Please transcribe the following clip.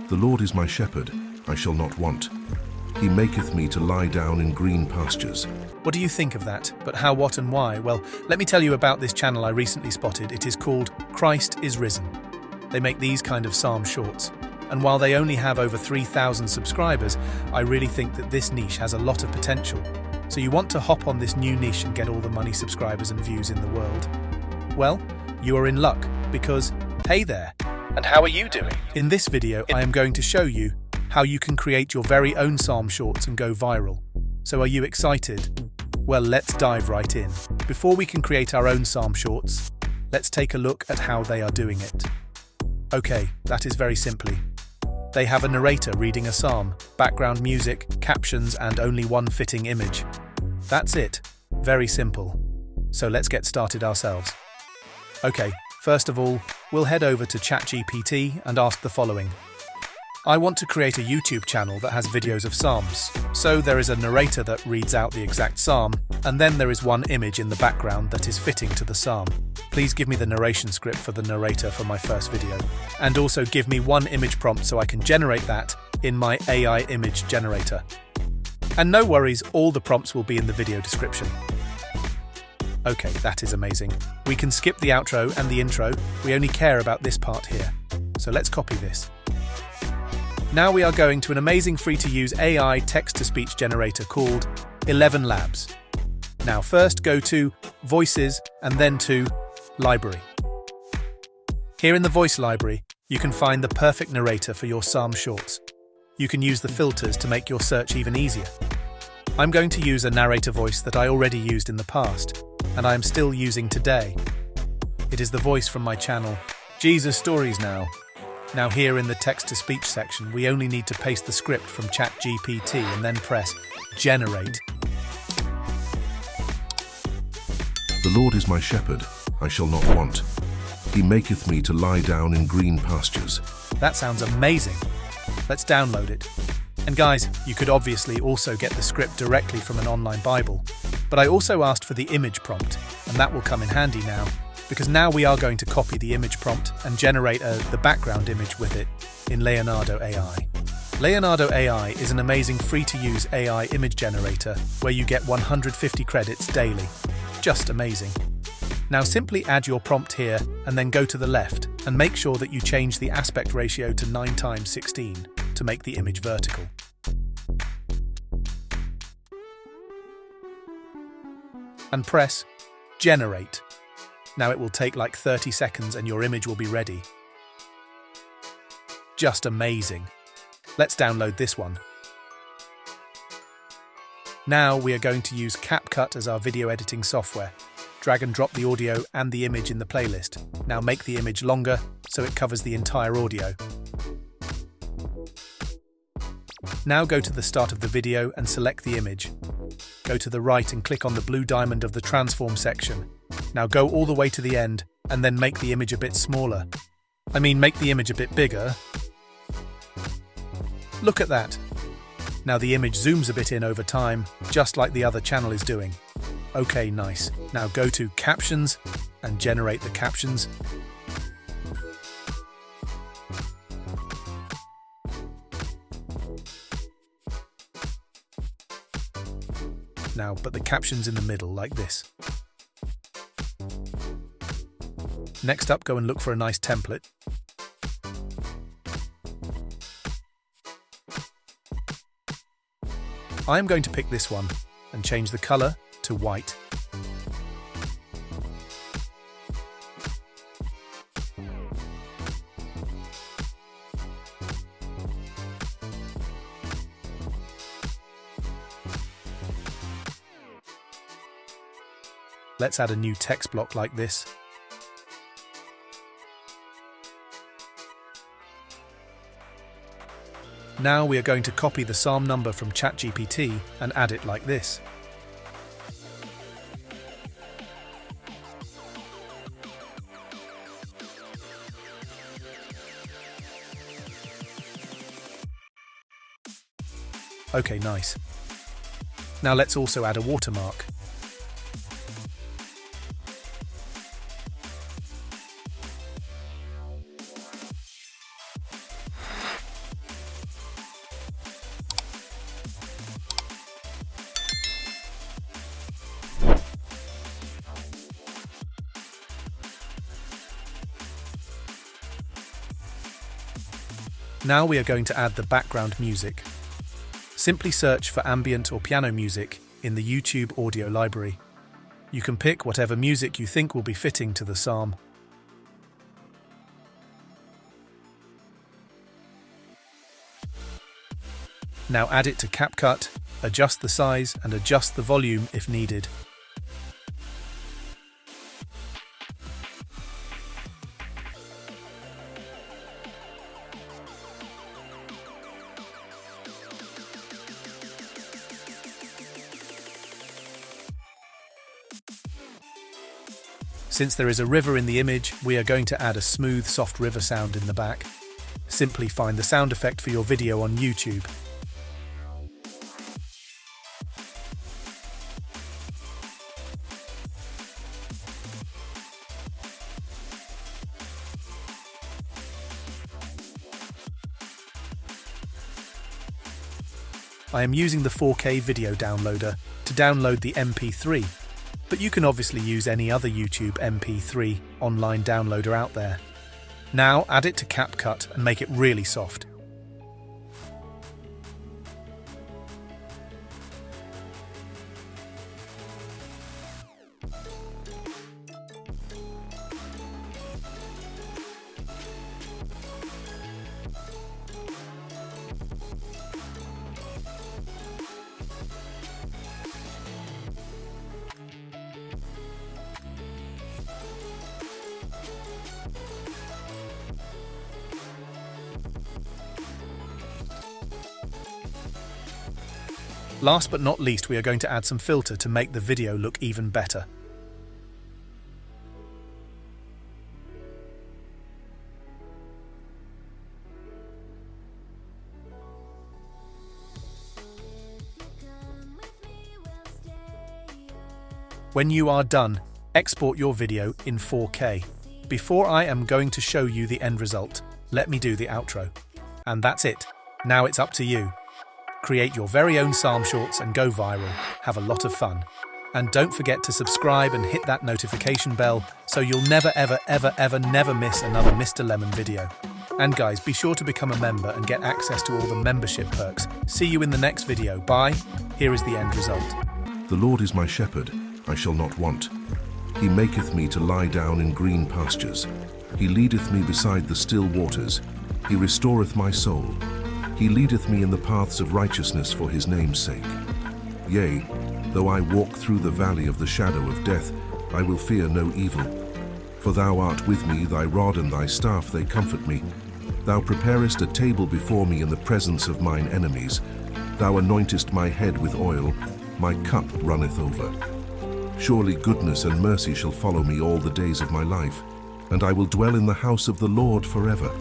The Lord is my shepherd, I shall not want. He maketh me to lie down in green pastures. What do you think of that? But how, what and why? Well, let me tell you about this channel I recently spotted. It is called Christ is Risen. They make these kind of psalm shorts. And while they only have over 3,000 subscribers, I really think that this niche has a lot of potential. So you want to hop on this new niche and get all the money, subscribers and views in the world? Well, you are in luck because, hey there, and how are you doing? In this video, I am going to show you how you can create your very own psalm shorts and go viral. So are you excited? Well, let's dive right in. Before we can create our own psalm shorts, let's take a look at how they are doing it. Okay, that is very simply. They have a narrator reading a psalm, background music, captions, and only one fitting image. That's it. Very simple. So let's get started ourselves. Okay, first of all, we'll head over to ChatGPT and ask the following. I want to create a YouTube channel that has videos of psalms. So there is a narrator that reads out the exact psalm, and then there is one image in the background that is fitting to the psalm. Please give me the narration script for the narrator for my first video. And also give me one image prompt so I can generate that in my AI image generator. And no worries, all the prompts will be in the video description. Okay, that is amazing. We can skip the outro and the intro. We only care about this part here. So let's copy this. Now we are going to an amazing free-to-use AI text-to-speech generator called 11 Labs. Now first go to Voices and then to Library. Here in the Voice Library, you can find the perfect narrator for your psalm shorts. You can use the filters to make your search even easier. I'm going to use a narrator voice that I already used in the past, and I am still using today. It is the voice from my channel, Jesus Stories Now. Now here in the text-to-speech section, we only need to paste the script from ChatGPT and then press Generate. The Lord is my shepherd, I shall not want. He maketh me to lie down in green pastures. That sounds amazing. Let's download it. And guys, you could obviously also get the script directly from an online Bible. But I also asked for the image prompt, and that will come in handy now, because now we are going to copy the image prompt and generate the background image with it in Leonardo AI. Leonardo AI is an amazing free-to-use AI image generator where you get 150 credits daily. Just amazing. Now simply add your prompt here and then go to the left and make sure that you change the aspect ratio to 9:16 to make the image vertical. And press Generate. Now it will take like 30 seconds and your image will be ready. Just amazing. Let's download this one. Now we are going to use CapCut as our video editing software. Drag and drop the audio and the image in the playlist. Now make the image longer so it covers the entire audio. Now go to the start of the video and select the image. Go to the right and click on the blue diamond of the transform section. Now go all the way to the end and then make the image a bit smaller. Make the image a bit bigger. Look at that. Now the image zooms a bit in over time, just like the other channel is doing. Okay, nice. Now go to Captions and generate the captions. Now put the captions in the middle like this. Next up, go and look for a nice template. I am going to pick this one and change the color to white. Let's add a new text block like this. Now we are going to copy the psalm number from ChatGPT and add it like this. Okay, nice. Now let's also add a watermark. Now we are going to add the background music. Simply search for ambient or piano music in the YouTube audio library. You can pick whatever music you think will be fitting to the psalm. Now add it to CapCut, adjust the size and adjust the volume if needed. Since there is a river in the image, we are going to add a smooth, soft river sound in the back. Simply find the sound effect for your video on YouTube. I am using the 4K video downloader to download the MP3, but you can obviously use any other YouTube MP3 online downloader out there. Now add it to CapCut and make it really soft. Last but not least, we are going to add some filter to make the video look even better. When you are done, export your video in 4K. Before I am going to show you the end result, let me do the outro. And that's it. Now it's up to you. Create your very own psalm shorts and go viral. Have a lot of fun. And don't forget to subscribe and hit that notification bell so you'll never miss another Mr. Lemon video. And guys, be sure to become a member and get access to all the membership perks. See you in the next video. Bye. Here is the end result. The Lord is my shepherd, I shall not want. He maketh me to lie down in green pastures. He leadeth me beside the still waters. He restoreth my soul. He leadeth me in the paths of righteousness for his name's sake. Yea, though I walk through the valley of the shadow of death, I will fear no evil. For thou art with me, thy rod and thy staff, they comfort me. Thou preparest a table before me in the presence of mine enemies. Thou anointest my head with oil, my cup runneth over. Surely goodness and mercy shall follow me all the days of my life, and I will dwell in the house of the Lord forever.